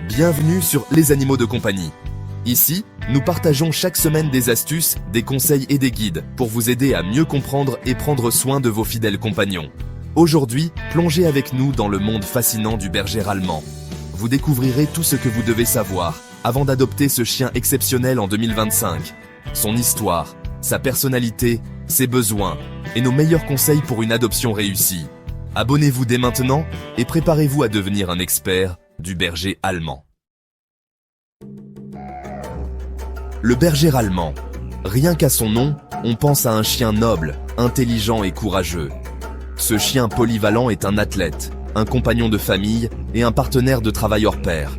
Bienvenue sur Les Animaux de Compagnie. Ici, nous partageons chaque semaine des astuces, des conseils et des guides pour vous aider à mieux comprendre et prendre soin de vos fidèles compagnons. Aujourd'hui, plongez avec nous dans le monde fascinant du berger allemand. Vous découvrirez tout ce que vous devez savoir avant d'adopter ce chien exceptionnel en 2025. Son histoire, sa personnalité, ses besoins et nos meilleurs conseils pour une adoption réussie. Abonnez-vous dès maintenant et préparez-vous à devenir un expert du berger allemand. Le berger allemand. Rien qu'à son nom, on pense à un chien noble, intelligent et courageux. Ce chien polyvalent est un athlète, un compagnon de famille et un partenaire de travail hors pair.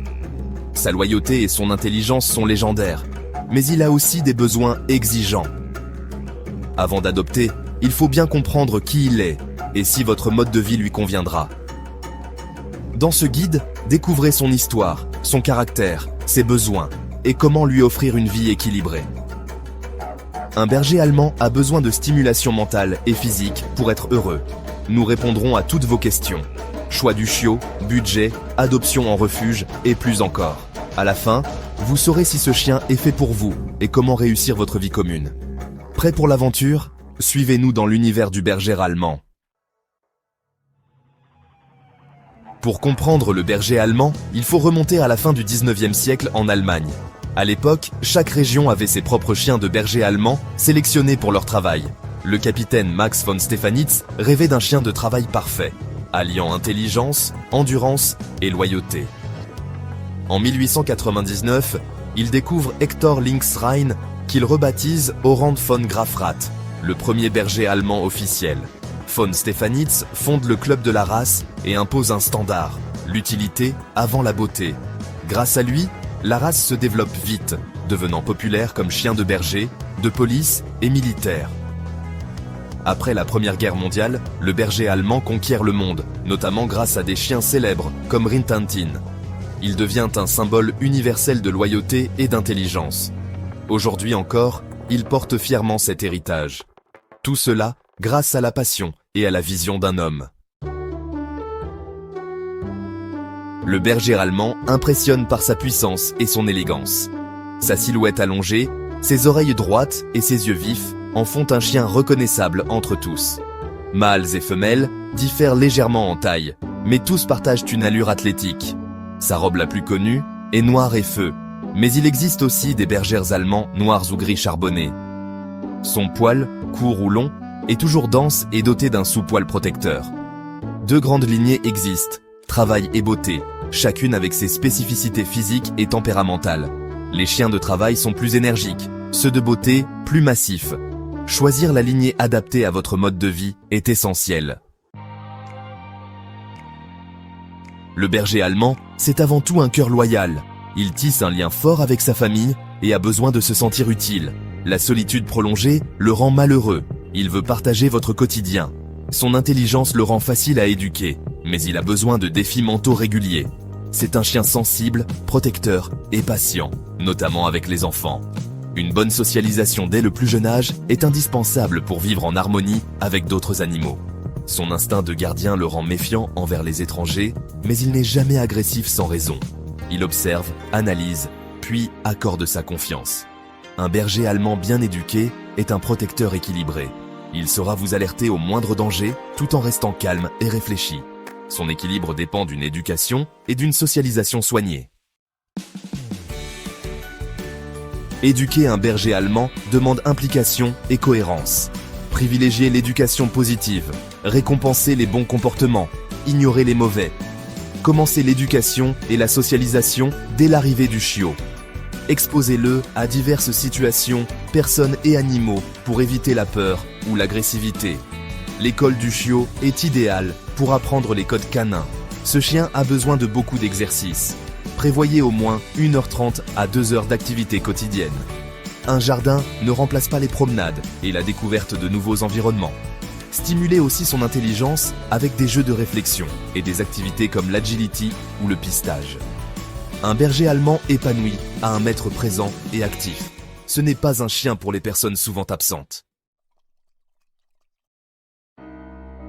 Sa loyauté et son intelligence sont légendaires, mais il a aussi des besoins exigeants. Avant d'adopter, il faut bien comprendre qui il est et si votre mode de vie lui conviendra. Dans ce guide, découvrez son histoire, son caractère, ses besoins et comment lui offrir une vie équilibrée. Un berger allemand a besoin de stimulation mentale et physique pour être heureux. Nous répondrons à toutes vos questions. Choix du chiot, budget, adoption en refuge et plus encore. À la fin, vous saurez si ce chien est fait pour vous et comment réussir votre vie commune. Prêt pour l'aventure? Suivez-nous dans l'univers du berger allemand. Pour comprendre le berger allemand, il faut remonter à la fin du 19e siècle en Allemagne. À l'époque, chaque région avait ses propres chiens de berger allemand sélectionnés pour leur travail. Le capitaine Max von Stephanitz rêvait d'un chien de travail parfait, alliant intelligence, endurance et loyauté. En 1899, il découvre Hector Linksrhein qu'il rebaptise Orand von Grafrath, le premier berger allemand officiel. Von Stephanitz fonde le club de la race et impose un standard, l'utilité avant la beauté. Grâce à lui, la race se développe vite, devenant populaire comme chien de berger, de police et militaire. Après la Première Guerre mondiale, le berger allemand conquiert le monde, notamment grâce à des chiens célèbres comme Rintintin. Il devient un symbole universel de loyauté et d'intelligence. Aujourd'hui encore, il porte fièrement cet héritage. Tout cela grâce à la passion et à la vision d'un homme. Le berger allemand impressionne par sa puissance et son élégance. Sa silhouette allongée, ses oreilles droites et ses yeux vifs en font un chien reconnaissable entre tous. Mâles et femelles diffèrent légèrement en taille, mais tous partagent une allure athlétique. Sa robe la plus connue est noire et feu, mais il existe aussi des bergers allemands noirs ou gris charbonnés. Son poil, court ou long, est toujours dense et doté d'un sous-poil protecteur. Deux grandes lignées existent, travail et beauté, chacune avec ses spécificités physiques et tempéramentales. Les chiens de travail sont plus énergiques, ceux de beauté plus massifs. Choisir la lignée adaptée à votre mode de vie est essentiel. Le berger allemand, c'est avant tout un cœur loyal. Il tisse un lien fort avec sa famille et a besoin de se sentir utile. La solitude prolongée le rend malheureux. Il veut partager votre quotidien. Son intelligence le rend facile à éduquer, mais il a besoin de défis mentaux réguliers. C'est un chien sensible, protecteur et patient, notamment avec les enfants. Une bonne socialisation dès le plus jeune âge est indispensable pour vivre en harmonie avec d'autres animaux. Son instinct de gardien le rend méfiant envers les étrangers, mais il n'est jamais agressif sans raison. Il observe, analyse, puis accorde sa confiance. Un berger allemand bien éduqué est un protecteur équilibré. Il saura vous alerter au moindre danger tout en restant calme et réfléchi. Son équilibre dépend d'une éducation et d'une socialisation soignée. Éduquer un berger allemand demande implication et cohérence. Privilégier l'éducation positive, récompenser les bons comportements, ignorer les mauvais. Commencer l'éducation et la socialisation dès l'arrivée du chiot. Exposez-le à diverses situations, personnes et animaux pour éviter la peur ou l'agressivité. L'école du chiot est idéale pour apprendre les codes canins. Ce chien a besoin de beaucoup d'exercices. Prévoyez au moins 1h30 à 2h d'activité quotidienne. Un jardin ne remplace pas les promenades et la découverte de nouveaux environnements. Stimulez aussi son intelligence avec des jeux de réflexion et des activités comme l'agility ou le pistage. Un berger allemand épanoui a un maître présent et actif. Ce n'est pas un chien pour les personnes souvent absentes.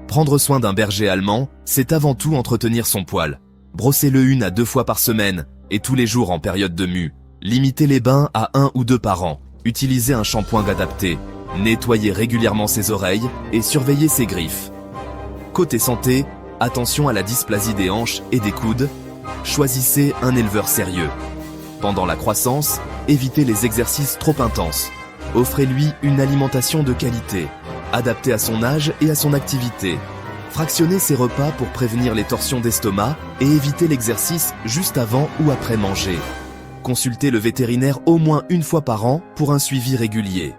Prendre soin d'un berger allemand, c'est avant tout entretenir son poil. Brossez-le 1 à 2 fois par semaine et tous les jours en période de mue. Limitez les bains à 1 ou 2 par an. Utilisez un shampoing adapté. Nettoyez régulièrement ses oreilles et surveillez ses griffes. Côté santé, attention à la dysplasie des hanches et des coudes. Choisissez un éleveur sérieux. Pendant la croissance, évitez les exercices trop intenses. Offrez-lui une alimentation de qualité, adaptée à son âge et à son activité. Fractionnez ses repas pour prévenir les torsions d'estomac et éviter l'exercice juste avant ou après manger. Consultez le vétérinaire au moins une fois par an pour un suivi régulier.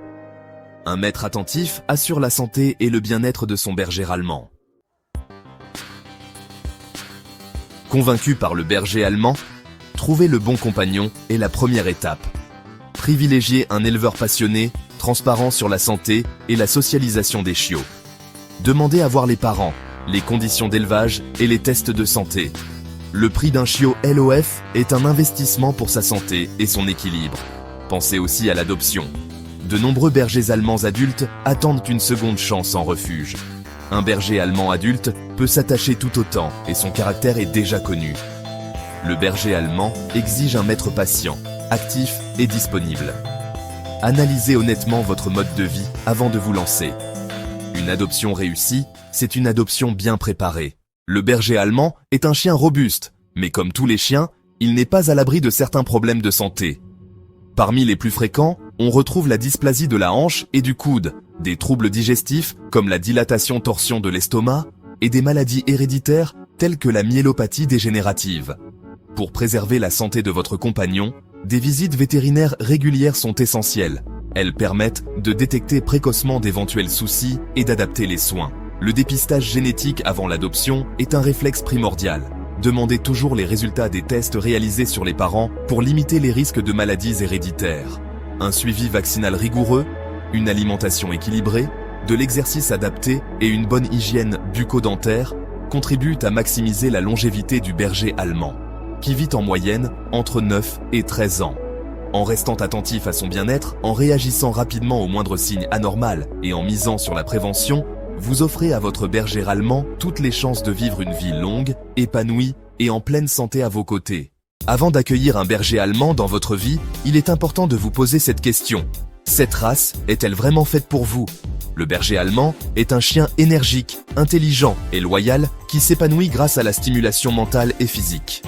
Un maître attentif assure la santé et le bien-être de son berger allemand. Convaincu par le berger allemand, trouver le bon compagnon est la première étape. Privilégiez un éleveur passionné, transparent sur la santé et la socialisation des chiots. Demandez à voir les parents, les conditions d'élevage et les tests de santé. Le prix d'un chiot LOF est un investissement pour sa santé et son équilibre. Pensez aussi à l'adoption. De nombreux bergers allemands adultes attendent une seconde chance en refuge. Un berger allemand adulte peut s'attacher tout autant et son caractère est déjà connu. Le berger allemand exige un maître patient, actif et disponible. Analysez honnêtement votre mode de vie avant de vous lancer. Une adoption réussie, c'est une adoption bien préparée. Le berger allemand est un chien robuste, mais comme tous les chiens, il n'est pas à l'abri de certains problèmes de santé. Parmi les plus fréquents, on retrouve la dysplasie de la hanche et du coude, des troubles digestifs comme la dilatation-torsion de l'estomac et des maladies héréditaires telles que la myélopathie dégénérative. Pour préserver la santé de votre compagnon, des visites vétérinaires régulières sont essentielles. Elles permettent de détecter précocement d'éventuels soucis et d'adapter les soins. Le dépistage génétique avant l'adoption est un réflexe primordial. Demandez toujours les résultats des tests réalisés sur les parents pour limiter les risques de maladies héréditaires. Un suivi vaccinal rigoureux, une alimentation équilibrée, de l'exercice adapté et une bonne hygiène bucco-dentaire contribuent à maximiser la longévité du berger allemand, qui vit en moyenne entre 9 et 13 ans. En restant attentif à son bien-être, en réagissant rapidement aux moindres signes anormaux et en misant sur la prévention, vous offrez à votre berger allemand toutes les chances de vivre une vie longue, épanouie et en pleine santé à vos côtés. Avant d'accueillir un berger allemand dans votre vie, il est important de vous poser cette question. Cette race est-elle vraiment faite pour vous ? Le berger allemand est un chien énergique, intelligent et loyal qui s'épanouit grâce à la stimulation mentale et physique.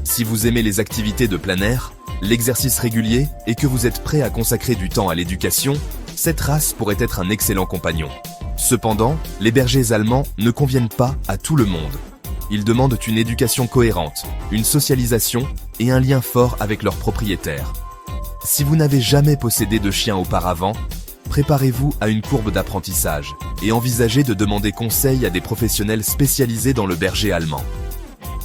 Si vous aimez les activités de plein air, l'exercice régulier et que vous êtes prêt à consacrer du temps à l'éducation, cette race pourrait être un excellent compagnon. Cependant, les bergers allemands ne conviennent pas à tout le monde. Ils demandent une éducation cohérente, une socialisation et un lien fort avec leur propriétaire. Si vous n'avez jamais possédé de chien auparavant, préparez-vous à une courbe d'apprentissage et envisagez de demander conseil à des professionnels spécialisés dans le berger allemand.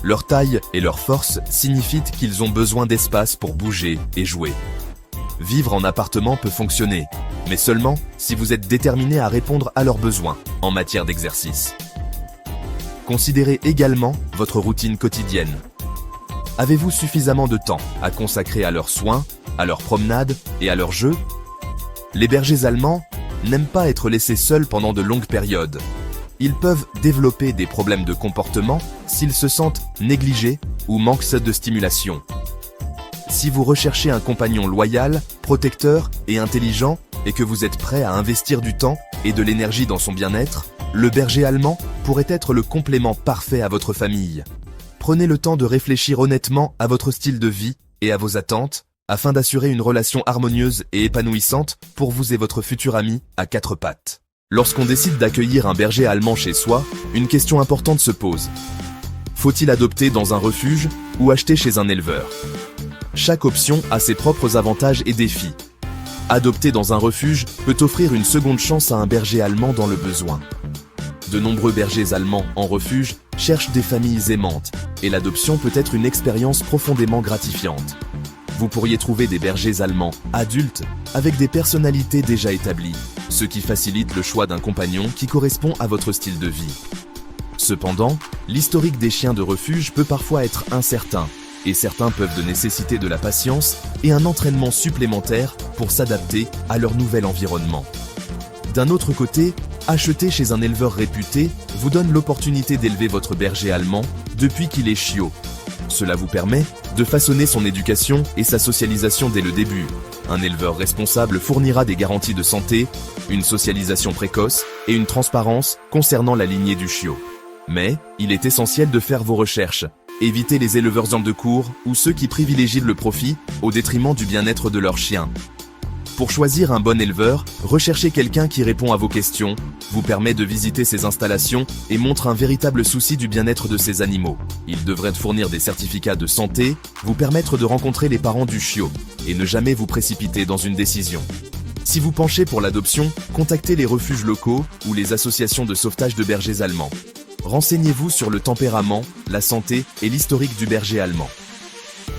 Leur taille et leur force signifient qu'ils ont besoin d'espace pour bouger et jouer. Vivre en appartement peut fonctionner, mais seulement si vous êtes déterminé à répondre à leurs besoins en matière d'exercice. Considérez également votre routine quotidienne. Avez-vous suffisamment de temps à consacrer à leurs soins, à leurs promenades et à leurs jeux ? Les bergers allemands n'aiment pas être laissés seuls pendant de longues périodes. Ils peuvent développer des problèmes de comportement s'ils se sentent négligés ou manquent de stimulation. Si vous recherchez un compagnon loyal, protecteur et intelligent et que vous êtes prêt à investir du temps et de l'énergie dans son bien-être, le berger allemand pourrait être le complément parfait à votre famille. Prenez le temps de réfléchir honnêtement à votre style de vie et à vos attentes afin d'assurer une relation harmonieuse et épanouissante pour vous et votre futur ami à 4 pattes. Lorsqu'on décide d'accueillir un berger allemand chez soi, une question importante se pose. Faut-il adopter dans un refuge ou acheter chez un éleveur ? Chaque option a ses propres avantages et défis. Adopter dans un refuge peut offrir une seconde chance à un berger allemand dans le besoin. De nombreux bergers allemands en refuge cherchent des familles aimantes et l'adoption peut être une expérience profondément gratifiante. Vous pourriez trouver des bergers allemands adultes avec des personnalités déjà établies, ce qui facilite le choix d'un compagnon qui correspond à votre style de vie. Cependant, l'historique des chiens de refuge peut parfois être incertain et certains peuvent nécessiter de la patience et un entraînement supplémentaire pour s'adapter à leur nouvel environnement. D'un autre côté, acheter chez un éleveur réputé vous donne l'opportunité d'élever votre berger allemand depuis qu'il est chiot. Cela vous permet de façonner son éducation et sa socialisation dès le début. Un éleveur responsable fournira des garanties de santé, une socialisation précoce et une transparence concernant la lignée du chiot. Mais il est essentiel de faire vos recherches. Évitez les éleveurs de cours ou ceux qui privilégient le profit au détriment du bien-être de leurs chiens. Pour choisir un bon éleveur, recherchez quelqu'un qui répond à vos questions, vous permet de visiter ses installations et montre un véritable souci du bien-être de ses animaux. Il devrait fournir des certificats de santé, vous permettre de rencontrer les parents du chiot et ne jamais vous précipiter dans une décision. Si vous penchez pour l'adoption, contactez les refuges locaux ou les associations de sauvetage de bergers allemands. Renseignez-vous sur le tempérament, la santé et l'historique du berger allemand.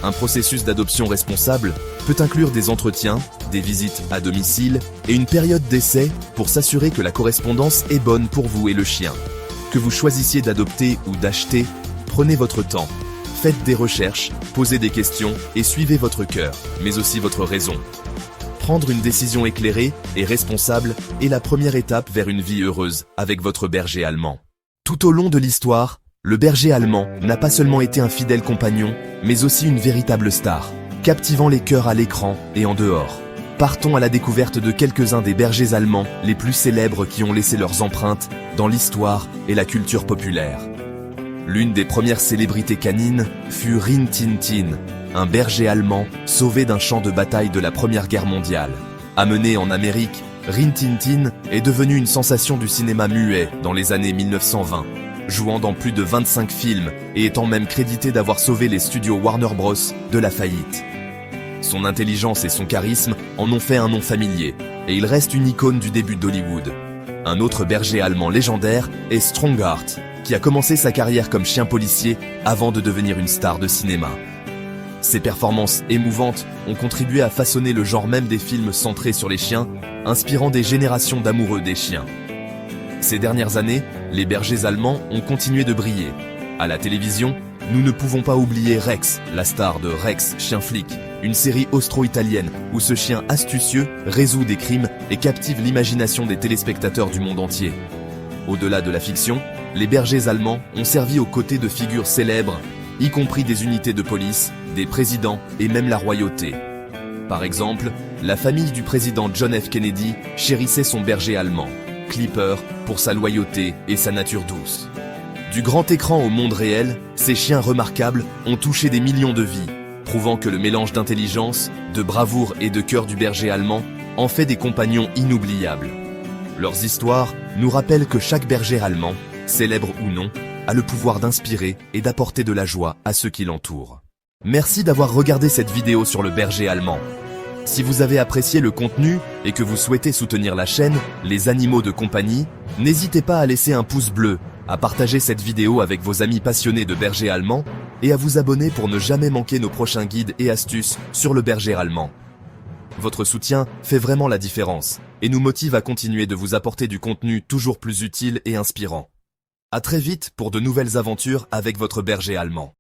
Un processus d'adoption responsable peut inclure des entretiens, des visites à domicile et une période d'essai pour s'assurer que la correspondance est bonne pour vous et le chien. Que vous choisissiez d'adopter ou d'acheter, prenez votre temps. Faites des recherches, posez des questions et suivez votre cœur, mais aussi votre raison. Prendre une décision éclairée et responsable est la première étape vers une vie heureuse avec votre berger allemand. Tout au long de l'histoire, le berger allemand n'a pas seulement été un fidèle compagnon, mais aussi une véritable star, captivant les cœurs à l'écran et en dehors. Partons à la découverte de quelques-uns des bergers allemands les plus célèbres qui ont laissé leurs empreintes dans l'histoire et la culture populaire. L'une des premières célébrités canines fut Rin Tin Tin, un berger allemand sauvé d'un champ de bataille de la Première Guerre mondiale. Amené en Amérique, Rin Tin Tin est devenu une sensation du cinéma muet dans les années 1920. Jouant dans plus de 25 films et étant même crédité d'avoir sauvé les studios Warner Bros. De la faillite. Son intelligence et son charisme en ont fait un nom familier, et il reste une icône du début d'Hollywood. Un autre berger allemand légendaire est Strongheart, qui a commencé sa carrière comme chien policier avant de devenir une star de cinéma. Ses performances émouvantes ont contribué à façonner le genre même des films centrés sur les chiens, inspirant des générations d'amoureux des chiens. Ces dernières années, les bergers allemands ont continué de briller. À la télévision, nous ne pouvons pas oublier Rex, la star de Rex, chien flic, une série austro-italienne où ce chien astucieux résout des crimes et captive l'imagination des téléspectateurs du monde entier. Au-delà de la fiction, les bergers allemands ont servi aux côtés de figures célèbres, y compris des unités de police, des présidents et même la royauté. Par exemple, la famille du président John F. Kennedy chérissait son berger allemand, Clipper, pour sa loyauté et sa nature douce. Du grand écran au monde réel, ces chiens remarquables ont touché des millions de vies, prouvant que le mélange d'intelligence, de bravoure et de cœur du berger allemand en fait des compagnons inoubliables. Leurs histoires nous rappellent que chaque berger allemand, célèbre ou non, a le pouvoir d'inspirer et d'apporter de la joie à ceux qui l'entourent. Merci d'avoir regardé cette vidéo sur le berger allemand. Si vous avez apprécié le contenu et que vous souhaitez soutenir la chaîne Les Animaux de Compagnie, n'hésitez pas à laisser un pouce bleu, à partager cette vidéo avec vos amis passionnés de berger allemand et à vous abonner pour ne jamais manquer nos prochains guides et astuces sur le berger allemand. Votre soutien fait vraiment la différence et nous motive à continuer de vous apporter du contenu toujours plus utile et inspirant. À très vite pour de nouvelles aventures avec votre berger allemand.